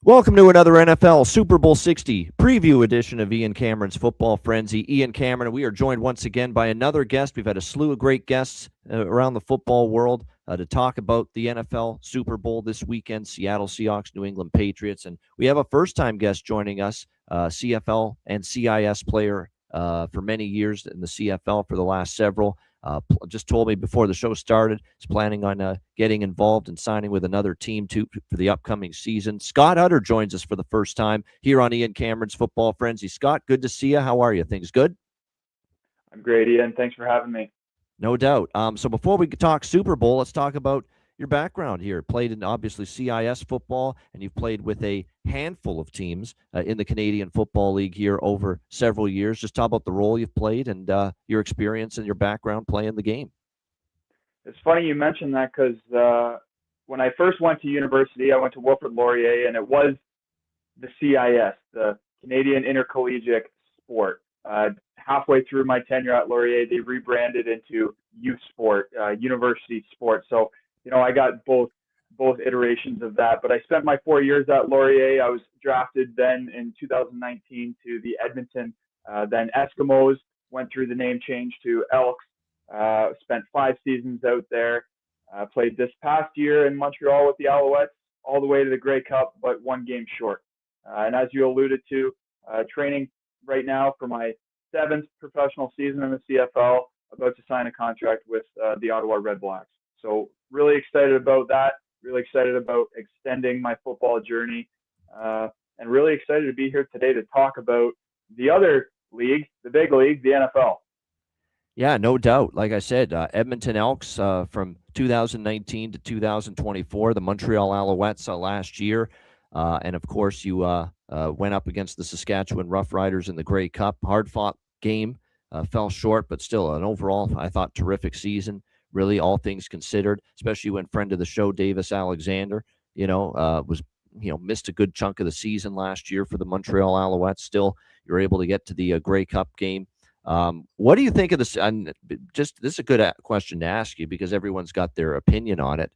Welcome to another NFL Super Bowl 60 preview edition of Ian Cameron's Football Frenzy. Ian Cameron, we are joined once again by another guest. We've had a slew of great guests around the football world to talk about the NFL Super Bowl this weekend, Seattle Seahawks, New England Patriots. And we have a first-time guest joining us, CFL and CIS player for many years in the CFL for the last several. Just told me before the show started, he's planning on getting involved and signing with another team too for the upcoming season. Scott Utter joins us for the first time here on Ian Cameron's Football Frenzy. Scott, good to see you. How are you? Things good? I'm great, Ian. Thanks for having me. No doubt. So before we talk Super Bowl, let's talk about your background here. Played in obviously CIS football, and you've played with a handful of teams in the Canadian Football League here over several years. Just talk about the role you've played and your experience and your background playing the game. It's funny you mentioned that because when I first went to university, I went to Wilfrid Laurier, and it was the CIS, the Canadian Intercollegiate Sport. Halfway through my tenure at Laurier, they rebranded into youth sport, university sport. So, I got both iterations of that. But I spent my 4 years at Laurier. I was drafted then in 2019 to the Edmonton, then Eskimos. Went through the name change to Elks. Spent 5 seasons out there. Played this past year in Montreal with the Alouettes, all the way to the Grey Cup, but one game short. And as you alluded to, training right now for my seventh professional season in the CFL, about to sign a contract with the Ottawa Red Blacks. So really excited about that, really excited about extending my football journey, and really excited to be here today to talk about the other league, the big league, the NFL. Yeah, no doubt. Like I said, Edmonton Elks from 2019 to 2024, the Montreal Alouettes last year. And of course, you went up against the Saskatchewan Roughriders in the Grey Cup. Hard fought game, fell short, but still an overall, I thought, terrific season. Really, all things considered, especially when friend of the show, Davis Alexander, was missed a good chunk of the season last year for the Montreal Alouettes. Still, you're able to get to the Grey Cup game. What do you think of this? And this is a good question to ask you because everyone's got their opinion on it.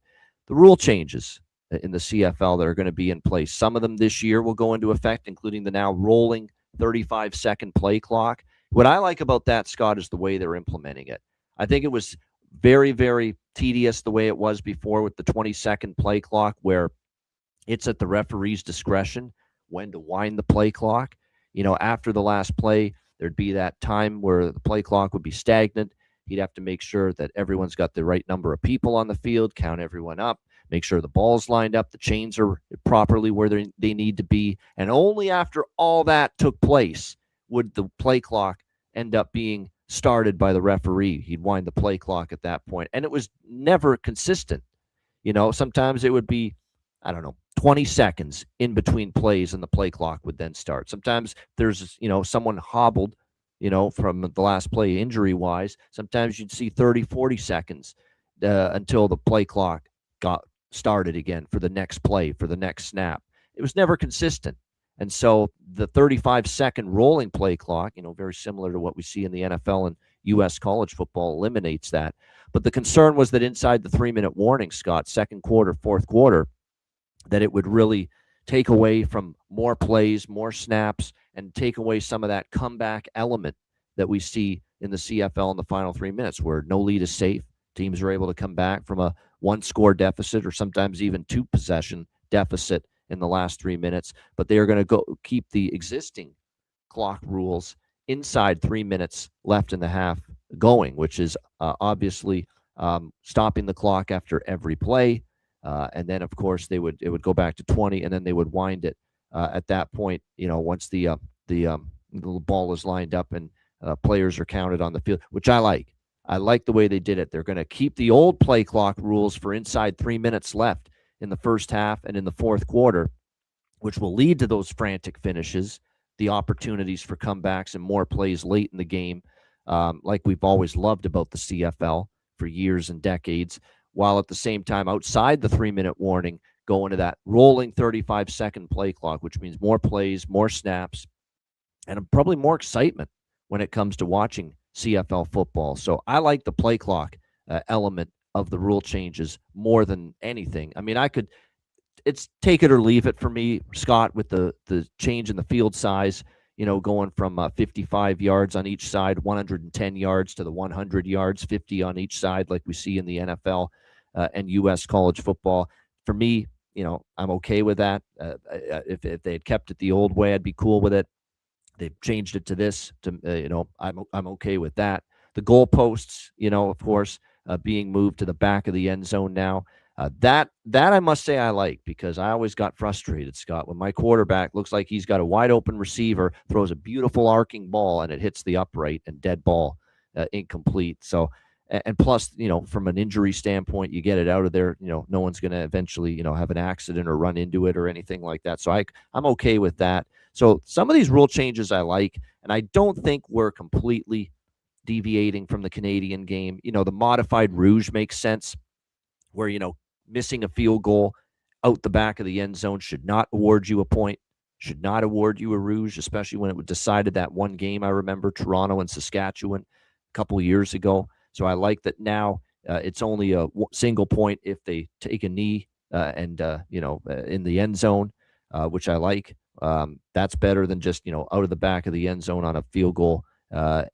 The rule changes in the CFL that are going to be in place. Some of them this year will go into effect, including the now rolling 35-second play clock. What I like about that, Scott, is the way they're implementing it. I think it was very, very tedious the way it was before with the 20-second play clock, where it's at the referee's discretion when to wind the play clock. After the last play, there'd be that time where the play clock would be stagnant. He'd have to make sure that everyone's got the right number of people on the field, count everyone up, make sure the ball's lined up, the chains are properly where they need to be. And only after all that took place would the play clock end up being started by the referee. He'd wind the play clock at that point. And it was never consistent. Sometimes it would be, 20 seconds in between plays and the play clock would then start. Sometimes there's, someone hobbled, from the last play injury-wise. Sometimes you'd see 30, 40 seconds until the play clock got started again for the next play, for the next snap. It was never consistent. And so the 35-second rolling play clock, very similar to what we see in the NFL and U.S. college football, eliminates that. But the concern was that inside the 3-minute warning, Scott, second quarter, fourth quarter, that it would really take away from more plays, more snaps, and take away some of that comeback element that we see in the CFL in the final 3 minutes, where no lead is safe. Teams are able to come back from a one-score deficit or sometimes even two-possession deficit in the last 3 minutes, but they are going to keep the existing clock rules inside 3 minutes left in the half going, which is obviously stopping the clock after every play. And then, of course, it would go back to 20, and then they would wind it at that point. Once the ball is lined up and players are counted on the field, which I like. I like the way they did it. They're going to keep the old play clock rules for inside 3 minutes left in the first half and in the fourth quarter, which will lead to those frantic finishes, the opportunities for comebacks and more plays late in the game, like we've always loved about the CFL for years and decades, while at the same time outside the 3-minute warning, going to that rolling 35-second play clock, which means more plays, more snaps, and probably more excitement when it comes to watching CFL football. So I like the play clock element of the rule changes more than anything. I mean, it's take it or leave it for me, Scott, with the change in the field size. Going from 55 yards on each side, 110 yards to the 100 yards, 50 on each side, like we see in the NFL and U.S. college football. For me, I'm okay with that. If they had kept it the old way, I'd be cool with it. They've changed it to this. I'm okay with that. The goalposts, of course, being moved to the back of the end zone now. That I must say I like, because I always got frustrated, Scott, when my quarterback looks like he's got a wide open receiver, throws a beautiful arcing ball, and it hits the upright and dead ball, incomplete. So, and plus, from an injury standpoint, you get it out of there. No one's going to eventually, have an accident or run into it or anything like that. So I'm okay with that. So some of these rule changes I like, and I don't think we're completely deviating from the Canadian game. The modified rouge makes sense, where, missing a field goal out the back of the end zone should not award you a point, should not award you a rouge, especially when it was decided that one game. I remember Toronto and Saskatchewan a couple of years ago. So I like that now it's only a single point if they take a knee in the end zone, which I like. That's better than just, out of the back of the end zone on a field goal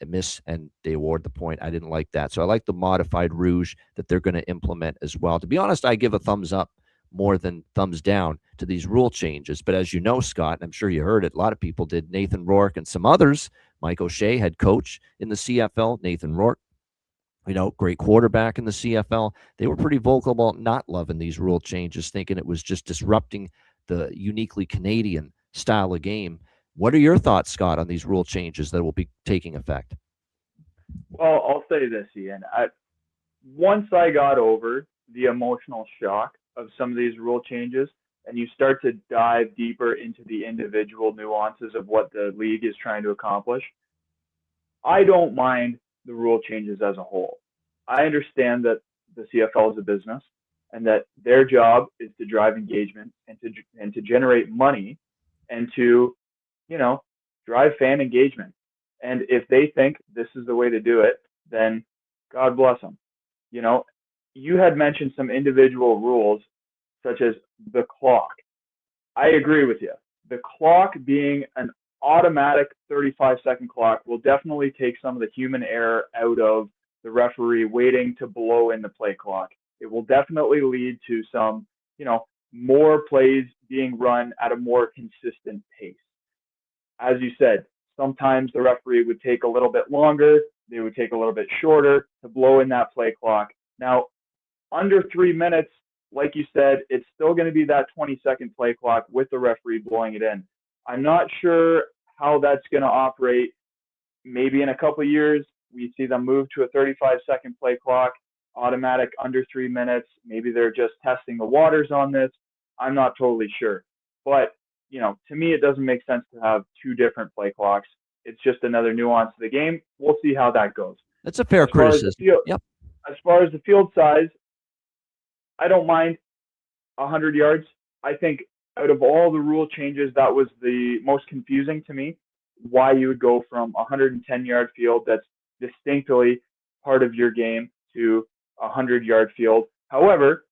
miss and they award the point. I didn't like that. So I like the modified rouge that they're going to implement as well. To be honest, I give a thumbs up more than thumbs down to these rule changes. But as you know, Scott, I'm sure you heard it, a lot of people did. Nathan Rourke and some others, Mike O'Shea, head coach in the CFL, Nathan Rourke, great quarterback in the CFL. They were pretty vocal about not loving these rule changes, thinking it was just disrupting the uniquely Canadian style of game. What are your thoughts, Scott, on these rule changes that will be taking effect? Well, I'll say this, Ian. Once I got over the emotional shock of some of these rule changes, and you start to dive deeper into the individual nuances of what the league is trying to accomplish, I don't mind the rule changes as a whole. I understand that the CFL is a business and that their job is to drive engagement and to generate money and to, drive fan engagement. And if they think this is the way to do it, then God bless them. You had mentioned some individual rules such as the clock. I agree with you. The clock being an automatic 35-second clock will definitely take some of the human error out of the referee waiting to blow in the play clock. It will definitely lead to some, more plays being run at a more consistent pace. As you said, sometimes the referee would take a little bit longer, they would take a little bit shorter to blow in that play clock. Now, under 3 minutes, like you said, it's still going to be that 20-second play clock with the referee blowing it in. I'm not sure how that's going to operate. Maybe in a couple of years, we see them move to a 35-second play clock, automatic under 3 minutes. Maybe they're just testing the waters on this. I'm not totally sure. But, to me, it doesn't make sense to have two different play clocks. It's just another nuance of the game. We'll see how that goes. That's a fair criticism. Yep. As far as the field size, I don't mind 100 yards. I think out of all the rule changes, that was the most confusing to me, why you would go from a 110-yard field that's distinctly part of your game to a 100-yard field. However,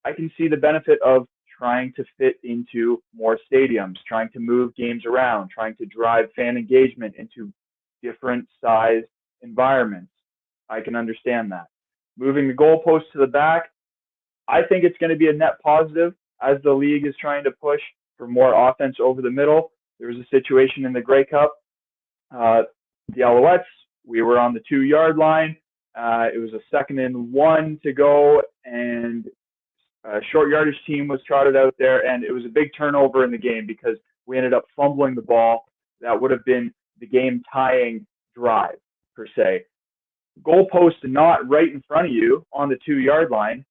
I can see the benefit of trying to fit into more stadiums, trying to move games around, trying to drive fan engagement into different size environments. I can understand that. Moving the goalpost to the back, I think it's going to be a net positive as the league is trying to push for more offense over the middle. There was a situation in the Grey Cup. The Alouettes, we were on the 2-yard line. It was a 2nd and 1 to go, and a short yardage team was trotted out there, and it was a big turnover in the game because we ended up fumbling the ball. That would have been the game tying drive, per se. Goalpost not right in front of you on the 2-yard line.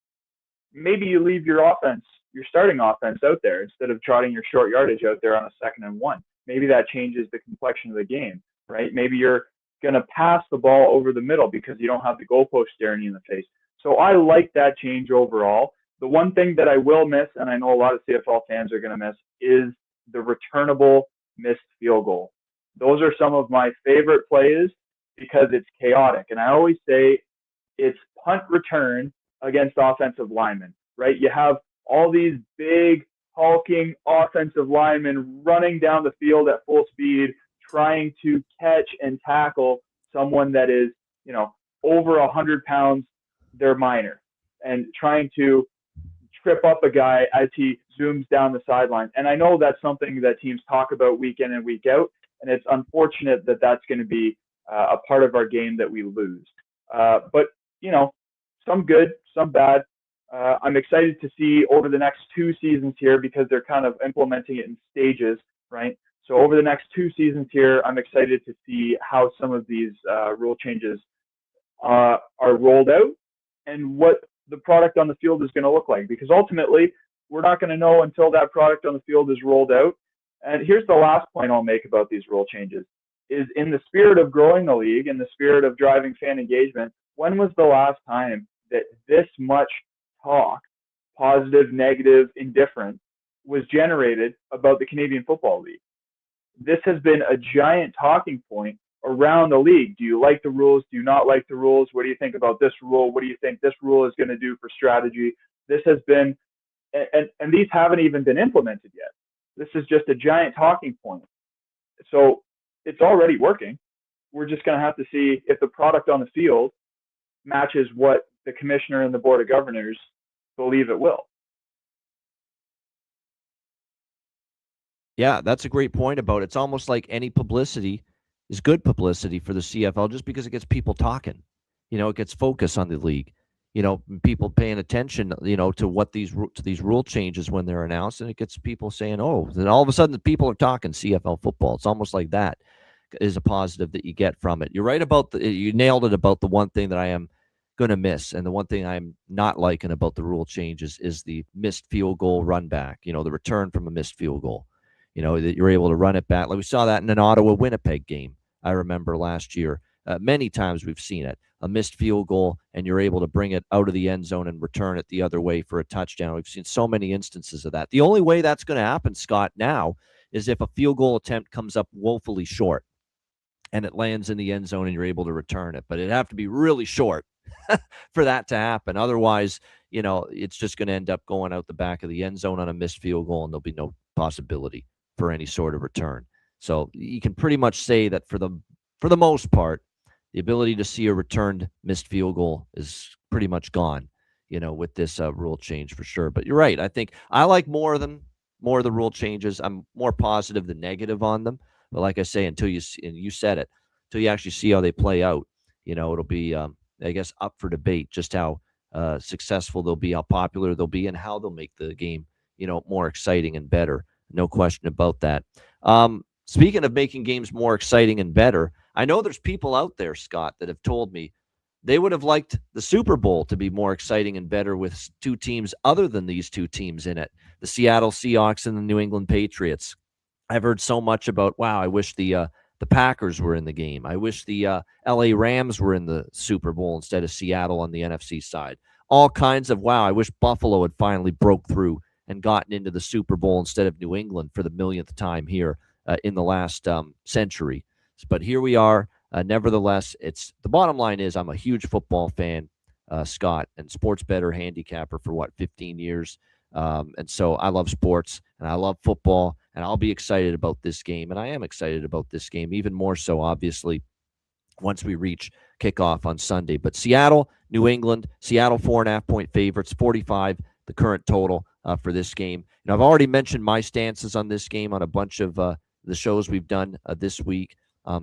Maybe you leave your offense, your starting offense out there instead of trotting your short yardage out there on a 2nd and 1. Maybe that changes the complexion of the game, right? Maybe you're going to pass the ball over the middle because you don't have the goalpost staring you in the face. So I like that change overall. The one thing that I will miss, and I know a lot of CFL fans are going to miss, is the returnable missed field goal. Those are some of my favorite plays because it's chaotic. And I always say it's punt return against offensive linemen, right? You have all these big hulking offensive linemen running down the field at full speed, trying to catch and tackle someone that is, over 100 pounds, they're minor, and trying to trip up a guy as he zooms down the sideline. And I know that's something that teams talk about week in and week out, and it's unfortunate that that's going to be a part of our game that we lose. But, some good, some bad. I'm excited to see over the next 2 seasons here, because they're kind of implementing it in stages, right? So over the next 2 seasons here, I'm excited to see how some of these rule changes are rolled out and what the product on the field is going to look like, because ultimately we're not going to know until that product on the field is rolled out. And here's the last point I'll make about these rule changes: is in the spirit of growing the league, in the spirit of driving fan engagement, when was the last time that this much talk, positive, negative, indifferent, was generated about the Canadian Football League? This has been a giant talking point around the league. Do you like the rules? Do you not like the rules? What do you think about this rule? What do you think this rule is going to do for strategy? This has been, and these haven't even been implemented yet. This is just a giant talking point. So it's already working. We're just going to have to see if the product on the field matches what the commissioner and the board of governors believe it will. Yeah, that's a great point about it. It's almost like any publicity is good publicity for the CFL, just because it gets people talking. It gets focus on the league. People paying attention, to what these rule changes when they're announced, and it gets people saying, "Oh," then all of a sudden the people are talking CFL football. It's almost like that is a positive that you get from it. You're right about you nailed it about the one thing that I am going to miss, and the one thing I'm not liking about the rule changes is the missed field goal run back. The return from a missed field goal. That you're able to run it back. Like we saw that in an Ottawa-Winnipeg game. I remember last year. Many times we've seen it, a missed field goal, and you're able to bring it out of the end zone and return it the other way for a touchdown. We've seen so many instances of that. The only way that's going to happen, Scott, now is if a field goal attempt comes up woefully short and it lands in the end zone and you're able to return it. But it'd have to be really short for that to happen. Otherwise, it's just going to end up going out the back of the end zone on a missed field goal, and there'll be no possibility for any sort of return. So you can pretty much say that for the most part, the ability to see a returned missed field goal is pretty much gone, with this rule change for sure. But you're right. I think I like more of the rule changes. I'm more positive than negative on them. But like I say, until you said it, until you actually see how they play out, it'll be, I guess, up for debate just how successful they'll be, how popular they'll be, and how they'll make the game, more exciting and better. No question about that. Speaking of making games more exciting and better, I know there's people out there, Scott, that have told me they would have liked the Super Bowl to be more exciting and better with 2 teams other than these 2 teams in it, the Seattle Seahawks and the New England Patriots. I've heard so much about, wow, I wish the Packers were in the game. I wish the LA Rams were in the Super Bowl instead of Seattle on the NFC side. All kinds of, wow, I wish Buffalo had finally broke through and gotten into the Super Bowl instead of New England for the millionth time here in the last century. But here we are. Nevertheless, the bottom line is I'm a huge football fan, Scott, and sports bettor handicapper for 15 years. And so I love sports and I love football, and I'll be excited about this game. And I am excited about this game, even more so, obviously, once we reach kickoff on Sunday. But Seattle, New England, Seattle 4.5-point favorites, 45, the current total for this game. And I've already mentioned my stances on this game on a bunch of the shows we've done this week.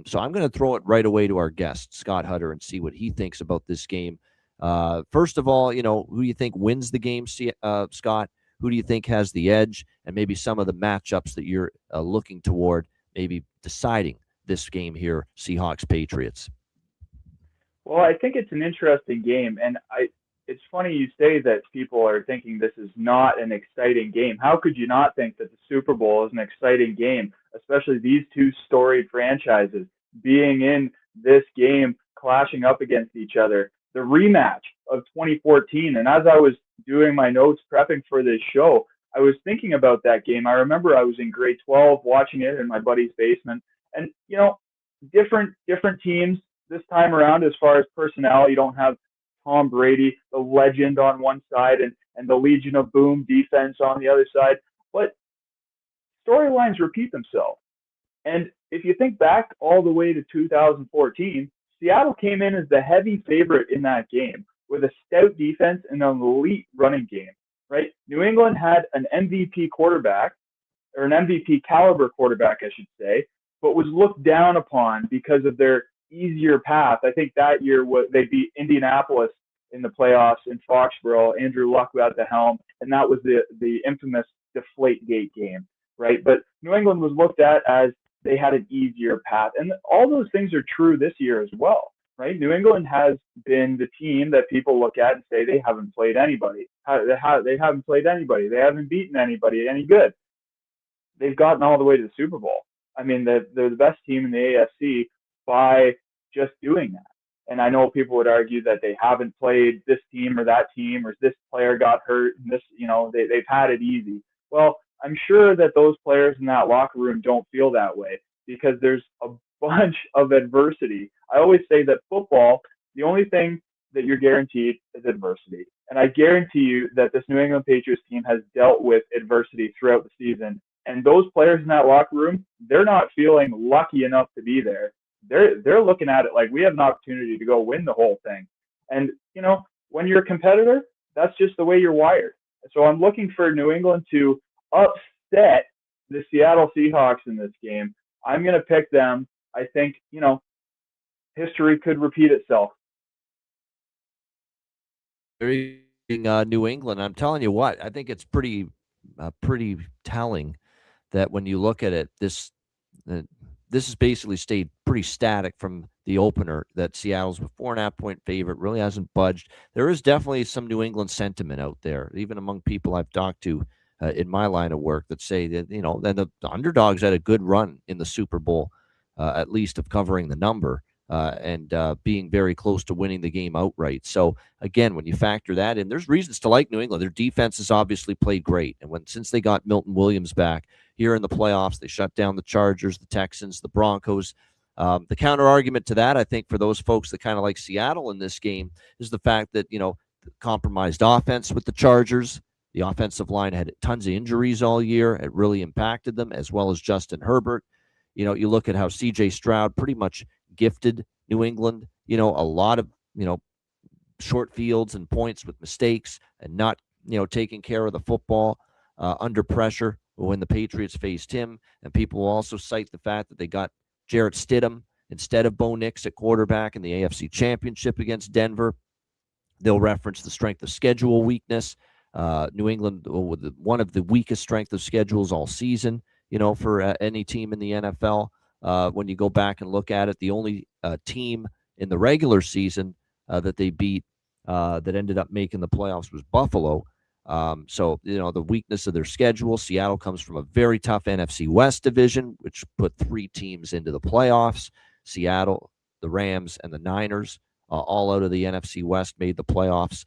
So I'm going to throw it right away to our guest, Scott Hutter, and see what he thinks about this game. First of all, who do you think wins the game, Scott? Who do you think has the edge? And maybe some of the matchups that you're looking toward, maybe deciding this game here, Seahawks-Patriots. Well, I think it's an interesting game, and it's funny you say that people are thinking this is not an exciting game. How could you not think that the Super Bowl is an exciting game, especially these 2 storied franchises being in this game, clashing up against each other? The rematch of 2014, and as I was doing my notes prepping for this show, I was thinking about that game. I remember I was in grade 12 watching it in my buddy's basement, and different teams this time around as far as personnel. You don't have Tom Brady, the legend, on one side, and the Legion of Boom defense on the other side. but storylines repeat themselves. And if you think back all the way to 2014, Seattle came in as the heavy favorite in that game with a stout defense and an elite running game, right? New England had an MVP quarterback, or an MVP caliber quarterback, I should say, but was looked down upon because of their easier path. I think that year they beat Indianapolis in the playoffs in Foxborough, Andrew Luck at the helm, and that was the infamous Deflategate game, right? But New England was looked at as they had an easier path. And all those things are true this year as well, right? New England has been the team that people look at and say they haven't played anybody. They haven't played anybody. They haven't beaten anybody any good. They've gotten all the way to the Super Bowl. I mean, they're the best team in the AFC by just doing that. And I know people would argue that they haven't played this team or that team, or this player got hurt, and this, they've had it easy. Well, I'm sure that those players in that locker room don't feel that way because there's a bunch of adversity. I always say that football, the only thing that you're guaranteed is adversity. And I guarantee you that this New England Patriots team has dealt with adversity throughout the season. And those players in that locker room, they're not feeling lucky enough to be there. They're looking at it like we have an opportunity to go win the whole thing. And, when you're a competitor, that's just the way you're wired. So I'm looking for New England to upset the Seattle Seahawks in this game. I'm going to pick them. I think, history could repeat itself. New England, I'm telling you what, I think it's pretty telling that when you look at it, this has basically stayed pretty static from the opener, that Seattle's a 4.5-point favorite, really hasn't budged. There is definitely some New England sentiment out there, even among people I've talked to in my line of work, that say that, then the underdogs had a good run in the Super Bowl, at least of covering the number and being very close to winning the game outright. So again, when you factor that in, there's reasons to like New England. Their defense has obviously played great. And since they got Milton Williams back here in the playoffs, they shut down the Chargers, the Texans, the Broncos. The counter argument to that, I think, for those folks that kind of like Seattle in this game, is the fact that, the compromised offense with the Chargers. The offensive line had tons of injuries all year. It really impacted them, as well as Justin Herbert. You look at how C.J. Stroud pretty much gifted New England, a lot of, short fields and points with mistakes and not, taking care of the football under pressure when the Patriots faced him. And people will also cite the fact that they got Jarrett Stidham instead of Bo Nix at quarterback in the AFC Championship against Denver. They'll reference the strength of schedule weakness. New England, with one of the weakest strength of schedules all season, for any team in the NFL. When you go back and look at it, the only team in the regular season that they beat that ended up making the playoffs was Buffalo. So, the weakness of their schedule. Seattle comes from a very tough NFC West division, which put 3 teams into the playoffs. Seattle, the Rams, and the Niners, all out of the NFC West, made the playoffs.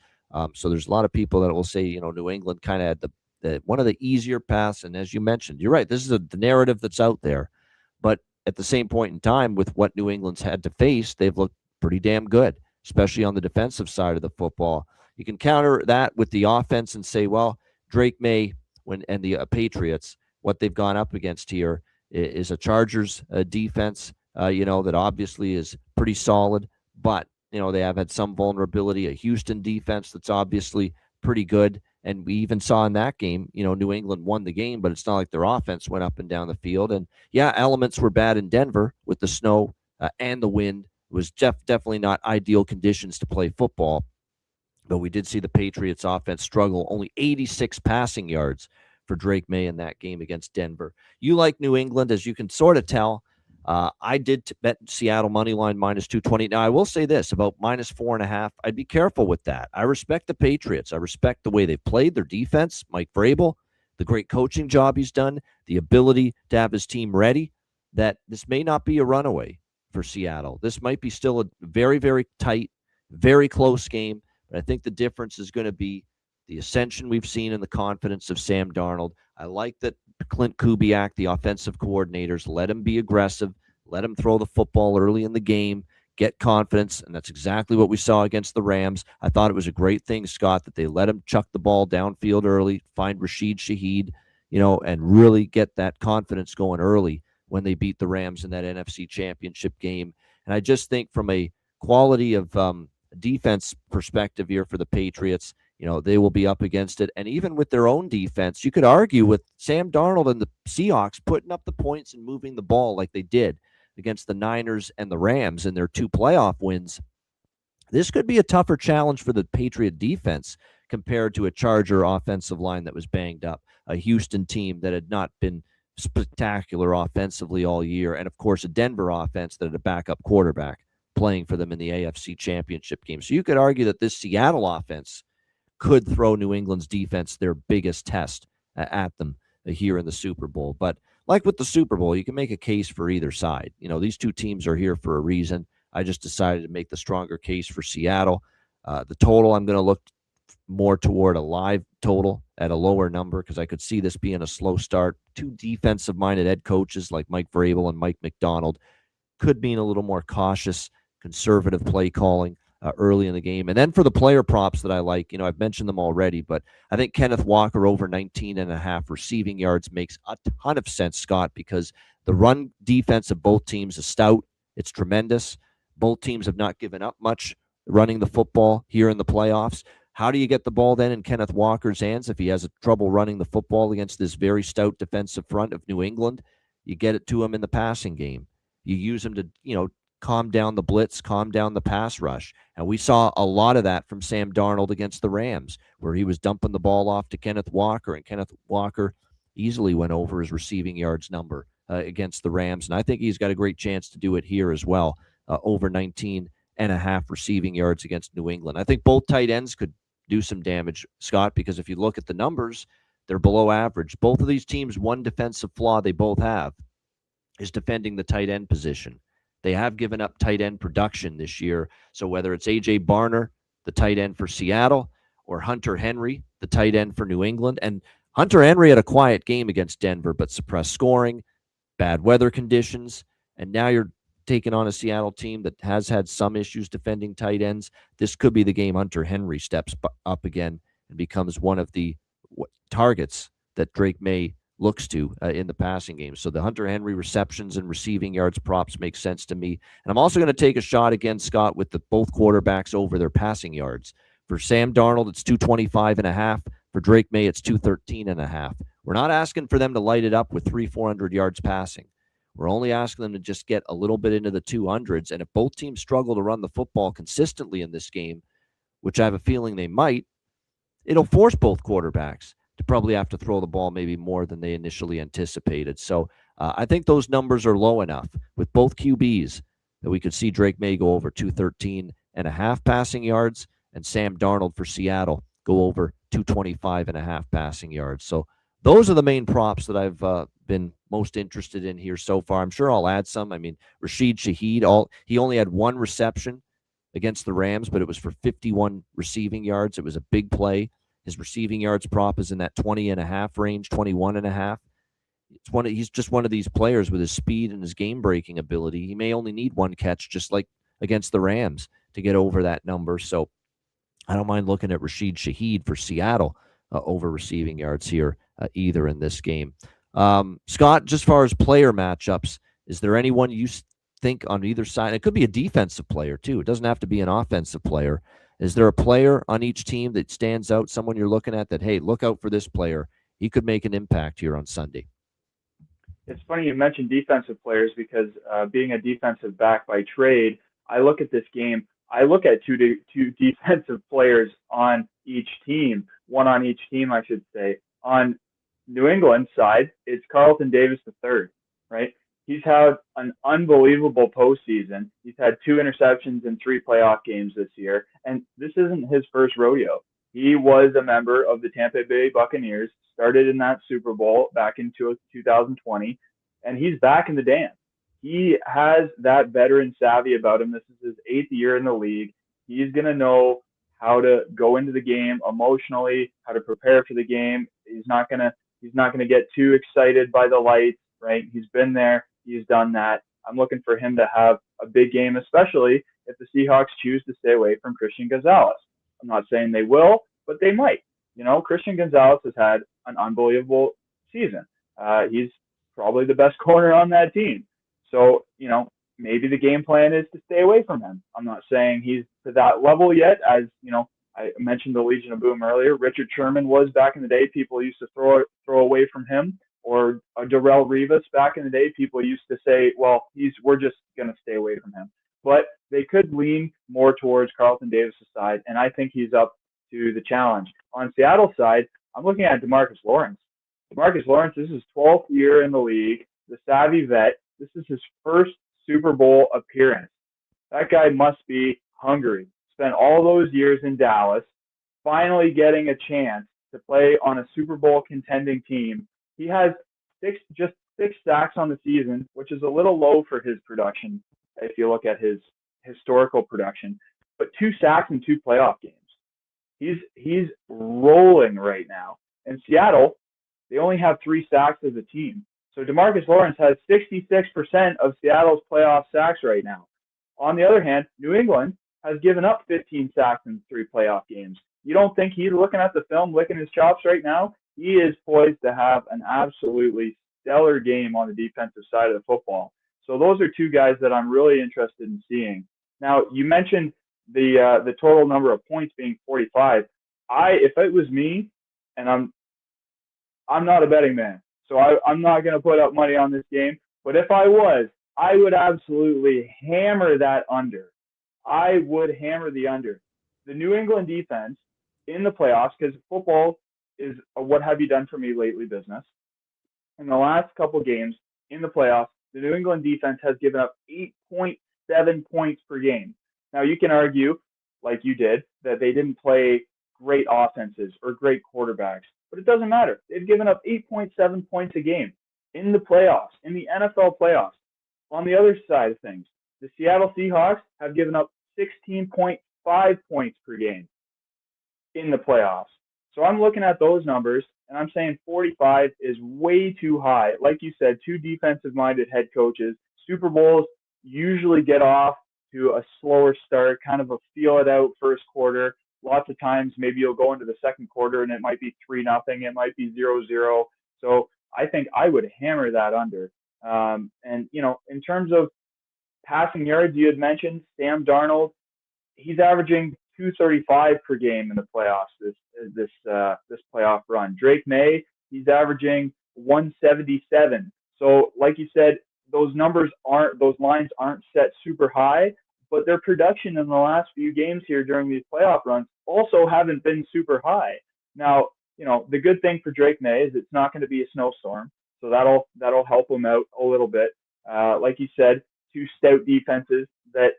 So there's a lot of people that will say, New England kind of had the one of the easier paths. And as you mentioned, you're right, this is the narrative that's out there. But at the same point in time, with what New England's had to face, they've looked pretty damn good, especially on the defensive side of the football. You can counter that with the offense and say, well, Drake May and the Patriots, what they've gone up against here is a Chargers defense, that obviously is pretty solid, but, they have had some vulnerability, a Houston defense that's obviously pretty good. And we even saw in that game, New England won the game, but it's not like their offense went up and down the field. And yeah, elements were bad in Denver with the snow and the wind. It was definitely not ideal conditions to play football. But we did see the Patriots offense struggle. Only 86 passing yards for Drake May in that game against Denver. You like New England, as you can sort of tell. I did bet Seattle money line minus 220. Now, I will say this about minus 4.5. I'd be careful with that. I respect the Patriots. I respect the way they've played, their defense, Mike Vrabel, the great coaching job he's done, the ability to have his team ready, that this may not be a runaway for Seattle. This might be still a very, very tight, very close game. But I think the difference is going to be the ascension we've seen in the confidence of Sam Darnold. I like that Clint Kubiak, the offensive coordinators, let him be aggressive, let him throw the football early in the game, get confidence, and that's exactly what we saw against the Rams. I thought it was a great thing, Scott, that they let him chuck the ball downfield early, find Rashid Shaheed, and really get that confidence going early when they beat the Rams in that NFC Championship game. And I just think from a quality of defense perspective here for the Patriots, they will be up against it. And even with their own defense, you could argue with Sam Darnold and the Seahawks putting up the points and moving the ball like they did against the Niners and the Rams in their 2 playoff wins. This could be a tougher challenge for the Patriot defense compared to a Charger offensive line that was banged up, a Houston team that had not been spectacular offensively all year, and of course a Denver offense that had a backup quarterback playing for them in the AFC Championship game. So you could argue that this Seattle offense could throw New England's defense their biggest test at them here in the Super Bowl. But like with the Super Bowl, you can make a case for either side. These two teams are here for a reason. I just decided to make the stronger case for Seattle. The total, I'm going to look more toward a live total at a lower number because I could see this being a slow start. 2 defensive-minded head coaches like Mike Vrabel and Mike Macdonald could mean a little more cautious, conservative play calling early in the game. And then for the player props that I like, I've mentioned them already, but I think Kenneth Walker over 19.5 receiving yards makes a ton of sense, Scott, because the run defense of both teams is stout. It's tremendous. Both teams have not given up much running the football here in the playoffs. How do you get the ball then in Kenneth Walker's hands if he has trouble running the football against this very stout defensive front of New England? You get it to him in the passing game. You use him to, calm down the blitz, calm down the pass rush. And we saw a lot of that from Sam Darnold against the Rams, where he was dumping the ball off to Kenneth Walker, and Kenneth Walker easily went over his receiving yards number against the Rams. And I think he's got a great chance to do it here as well, over 19.5 receiving yards against New England. I think both tight ends could do some damage, Scott, because if you look at the numbers, they're below average. Both of these teams, one defensive flaw they both have is defending the tight end position. They have given up tight end production this year. So whether it's A.J. Barner, the tight end for Seattle, or Hunter Henry, the tight end for New England. And Hunter Henry had a quiet game against Denver, but suppressed scoring, bad weather conditions, and now you're taking on a Seattle team that has had some issues defending tight ends. This could be the game Hunter Henry steps up again and becomes one of the targets that Drake May looks to in the passing game. So the Hunter Henry receptions and receiving yards props make sense to me. And I'm also going to take a shot again, Scott, with both quarterbacks over their passing yards. For Sam Darnold, it's 225.5. For Drake May, it's 213.5. We're not asking for them to light it up with 300-400 yards passing. We're only asking them to just get a little bit into the 200s. And if both teams struggle to run the football consistently in this game, which I have a feeling they might, it'll force both quarterbacks to probably have to throw the ball maybe more than they initially anticipated. So I think those numbers are low enough with both QBs that we could see Drake May go over 213.5 passing yards and Sam Darnold for Seattle go over 225.5 passing yards. So those are the main props that I've been most interested in here so far. I'm sure I'll add some. I mean, Rashid Shaheed, he only had 1 reception against the Rams, but it was for 51 receiving yards. It was a big play. His receiving yards prop is in that 20.5 range, 21.5. He's just one of these players with his speed and his game-breaking ability. He may only need 1 catch, just like against the Rams, to get over that number. So I don't mind looking at Rashid Shaheed for Seattle over receiving yards here either in this game. Scott, just as far as player matchups, is there anyone you think on either side? It could be a defensive player, too. It doesn't have to be an offensive player. Is there a player on each team that stands out, someone you're looking at that, hey, look out for this player. He could make an impact here on Sunday? It's funny you mentioned defensive players because being a defensive back by trade, I look at this game. I look at two defensive players on each team, one on each team, I should say. On New England's side, it's Carlton Davis III, right? He's had an unbelievable postseason. He's had 2 interceptions in 3 playoff games this year, and this isn't his first rodeo. He was a member of the Tampa Bay Buccaneers, started in that Super Bowl back in 2020, and he's back in the dance. He has that veteran savvy about him. This is his 8th year in the league. He's going to know how to go into the game emotionally, how to prepare for the game. He's not going to get too excited by the lights, right? He's been there. He's done that. I'm looking for him to have a big game, especially if the Seahawks choose to stay away from Christian Gonzalez. I'm not saying they will, but they might. Christian Gonzalez has had an unbelievable season. He's probably the best corner on that team. So, maybe the game plan is to stay away from him. I'm not saying he's to that level yet. As, I mentioned the Legion of Boom earlier. Richard Sherman was back in the day. People used to throw away from him. Or Darrelle Revis back in the day. People used to say, well, we're just going to stay away from him. But they could lean more towards Carlton Davis' side, and I think he's up to the challenge. On Seattle's side, I'm looking at DeMarcus Lawrence. DeMarcus Lawrence, this is his 12th year in the league, the savvy vet. This is his first Super Bowl appearance. That guy must be hungry. Spent all those years in Dallas, finally getting a chance to play on a Super Bowl contending team. He has just six sacks on the season, which is a little low for his production if you look at his historical production, but 2 sacks in 2 playoff games. He's rolling right now. In Seattle, they only have 3 sacks as a team. So DeMarcus Lawrence has 66% of Seattle's playoff sacks right now. On the other hand, New England has given up 15 sacks in 3 playoff games. You don't think he's looking at the film, licking his chops right now? He is poised to have an absolutely stellar game on the defensive side of the football. So those are 2 guys that I'm really interested in seeing. Now, you mentioned the total number of points being 45. If it was me, and I'm not a betting man, so I'm not going to put up money on this game. But if I was, I would absolutely hammer that under. I would hammer the under. The New England defense in the playoffs, because football is a what have you done for me lately business. In the last couple games in the playoffs, the New England defense has given up 8.7 points per game. Now, you can argue, like you did, that they didn't play great offenses or great quarterbacks, but it doesn't matter. They've given up 8.7 points a game in the playoffs, in the NFL playoffs. On the other side of things, the Seattle Seahawks have given up 16.5 points per game in the playoffs. So I'm looking at those numbers, and I'm saying 45 is way too high. Like you said, 2 defensive-minded head coaches. Super Bowls usually get off to a slower start, kind of a feel-it-out first quarter. Lots of times, maybe you'll go into the second quarter, and it might be 3-0. It might be 0-0. So I think I would hammer that under. And, in terms of passing yards, you had mentioned Sam Darnold. He's averaging 235 per game in the playoffs this playoff run. Drake May, he's averaging 177. So, like you said, those lines aren't set super high, but their production in the last few games here during these playoff runs also haven't been super high. Now, the good thing for Drake May is it's not going to be a snowstorm, so that'll help him out a little bit. Like you said, 2 stout defenses that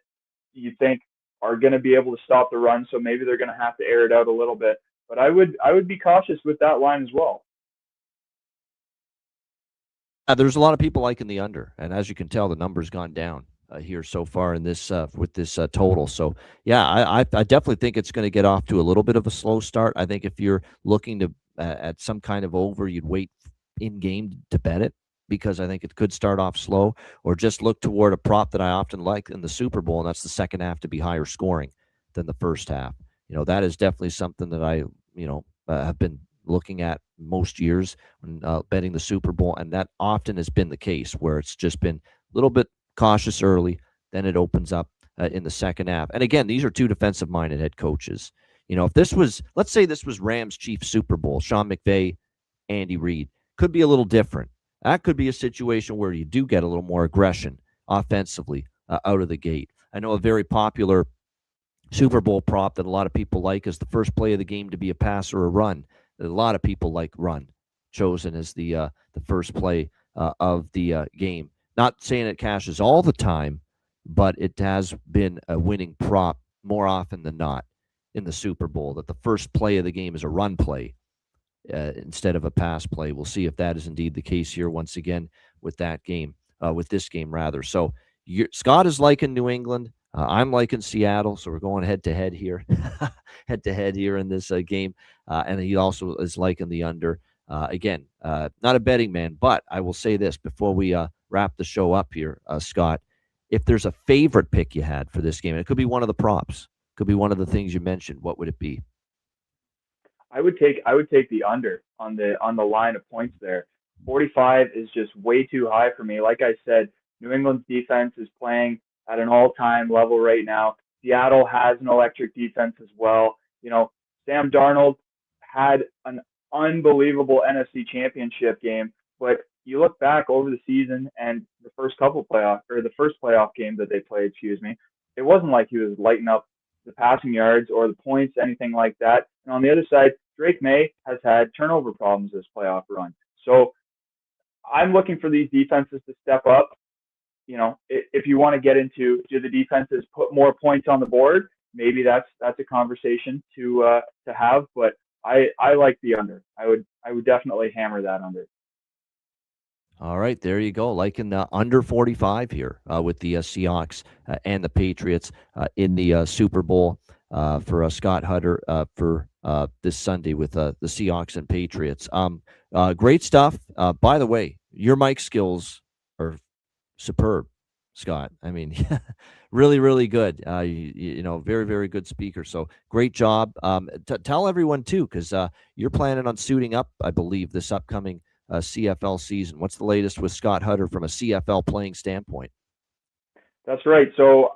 you think are going to be able to stop the run, so maybe they're going to have to air it out a little bit. But I would be cautious with that line as well. There's a lot of people liking the under, and as you can tell, the number's gone down here so far in this with this total. So yeah, I definitely think it's going to get off to a little bit of a slow start. I think if you're looking to at some kind of over, you'd wait in game to bet it, because I think it could start off slow, or just look toward a prop that I often like in the Super Bowl, and that's the second half to be higher scoring than the first half. That is definitely something that I have been looking at most years when betting the Super Bowl, and that often has been the case where it's just been a little bit cautious early, then it opens up in the second half. And again, these are 2 defensive-minded head coaches. If this was, let's say this was Rams Chiefs Super Bowl, Sean McVay, Andy Reid, could be a little different. That could be a situation where you do get a little more aggression offensively out of the gate. I know a very popular Super Bowl prop that a lot of people like is the first play of the game to be a pass or a run. A lot of people like run chosen as the first play of the game. Not saying it cashes all the time, but it has been a winning prop more often than not in the Super Bowl, that the first play of the game is a run play instead of a pass play. We'll see if that is indeed the case here once again with that game, with this game rather. So Scott is liking New England. I'm liking Seattle, so we're going head-to-head here, head-to-head here in this game. And he also is liking the under. Again, not a betting man, but I will say this before we wrap the show up here, Scott. If there's a favorite pick you had for this game, and it could be one of the props, could be one of the things you mentioned, what would it be? I would take the under on the line of points there. 45 is just way too high for me. Like I said, New England's defense is playing at an all-time level right now. Seattle has an electric defense as well. Sam Darnold had an unbelievable NFC Championship game, but you look back over the season and the first playoff game that they played, it wasn't like he was lighting up the passing yards or the points, anything like that. And on the other side, Drake May has had turnover problems this playoff run. So I'm looking for these defenses to step up. If you want to get into, do the defenses put more points on the board? Maybe that's a conversation to have. But I like the under. I would definitely hammer that under. All right, there you go. Liking the under 45 here with the Seahawks and the Patriots in the Super Bowl for Scott Hutter for this Sunday with the Seahawks and Patriots. Great stuff. By the way, your mic skills are superb, Scott. I mean, really, really good. Very, very good speaker. So great job. Tell everyone too, because you're planning on suiting up, I believe, this upcoming CFL season. What's the latest with Scott Hutter from a CFL playing standpoint? That's right. So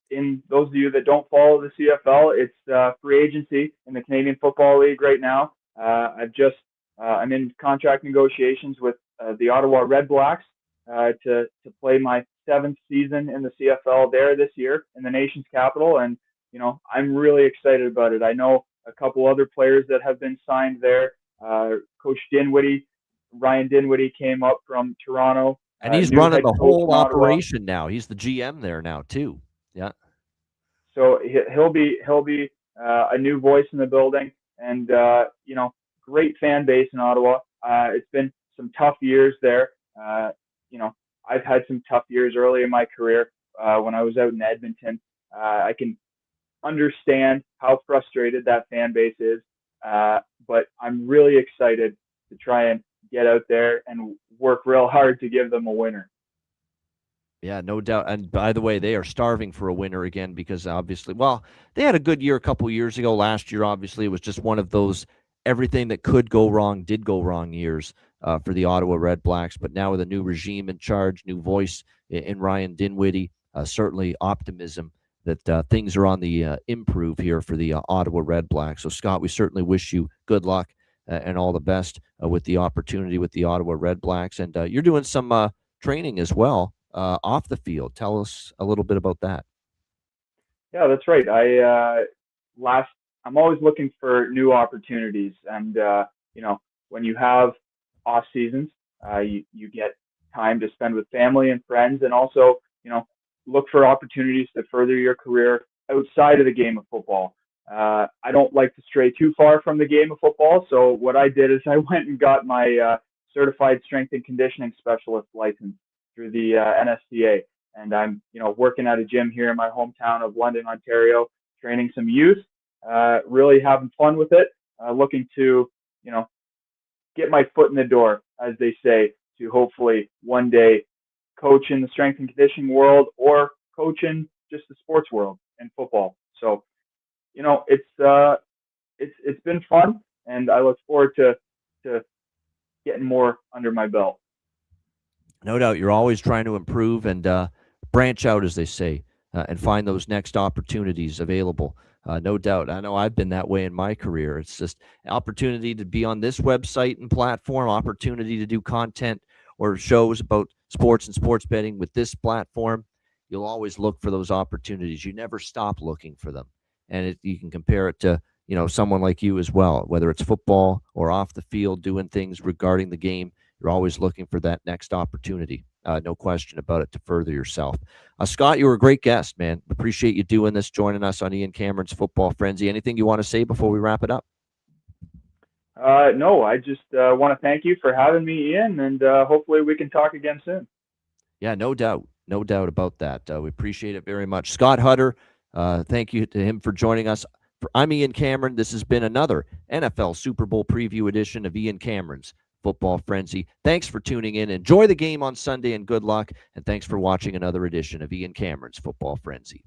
in those of you that don't follow the CFL, it's free agency in the Canadian Football League right now. I'm in contract negotiations with the Ottawa Red Blacks to play my 7th season in the CFL there this year in the nation's capital. And, I'm really excited about it. I know a couple other players that have been signed there. Coach Ryan Dinwiddie came up from Toronto. And he's running the whole operation now. He's the GM there now too. Yeah. So he'll be a new voice in the building, and great fan base in Ottawa. It's been some tough years there. I've had some tough years early in my career when I was out in Edmonton. I can understand how frustrated that fan base is, but I'm really excited to try and get out there and work real hard to give them a winner. Yeah, no doubt. And by the way, they are starving for a winner again because obviously, they had a good year a couple years ago. Last year, obviously, it was just one of those everything that could go wrong did go wrong years for the Ottawa Red Blacks. But now with a new regime in charge, new voice in Ryan Dinwiddie, certainly optimism that things are on the improve here for the Ottawa Red Blacks. So, Scott, we certainly wish you good luck and all the best with the opportunity with the Ottawa Red Blacks. And you're doing some training as well off the field. Tell us a little bit about that. Yeah, that's right. I'm always looking for new opportunities. And, when you have off seasons, you get time to spend with family and friends, and also, look for opportunities to further your career outside of the game of football. I don't like to stray too far from the game of football. So what I did is I went and got my certified strength and conditioning specialist license through the NSCA. And I'm, working at a gym here in my hometown of London, Ontario, training some youth, really having fun with it, looking to, get my foot in the door, as they say, to hopefully one day coach in the strength and conditioning world or coach in just the sports world in football. So, it's been fun, and I look forward to getting more under my belt. No doubt, you're always trying to improve and branch out, as they say, and find those next opportunities available. No doubt. I know I've been that way in my career. It's just an opportunity to be on this website and platform, opportunity to do content or shows about sports and sports betting with this platform. You'll always look for those opportunities. You never stop looking for them. And you can compare it to, someone like you as well, whether it's football or off the field, doing things regarding the game. You're always looking for that next opportunity. No question about it, to further yourself. Scott, you were a great guest, man. Appreciate you doing this, joining us on Ian Cameron's Football Frenzy. Anything you want to say before we wrap it up? No, I just want to thank you for having me, Ian, and hopefully we can talk again soon. Yeah, no doubt. No doubt about that. We appreciate it very much. Scott Hutter, thank you to him for joining us. I'm Ian Cameron. This has been another NFL Super Bowl preview edition of Ian Cameron's Football Frenzy. Thanks for tuning in. Enjoy the game on Sunday and good luck. And thanks for watching another edition of Ian Cameron's Football Frenzy.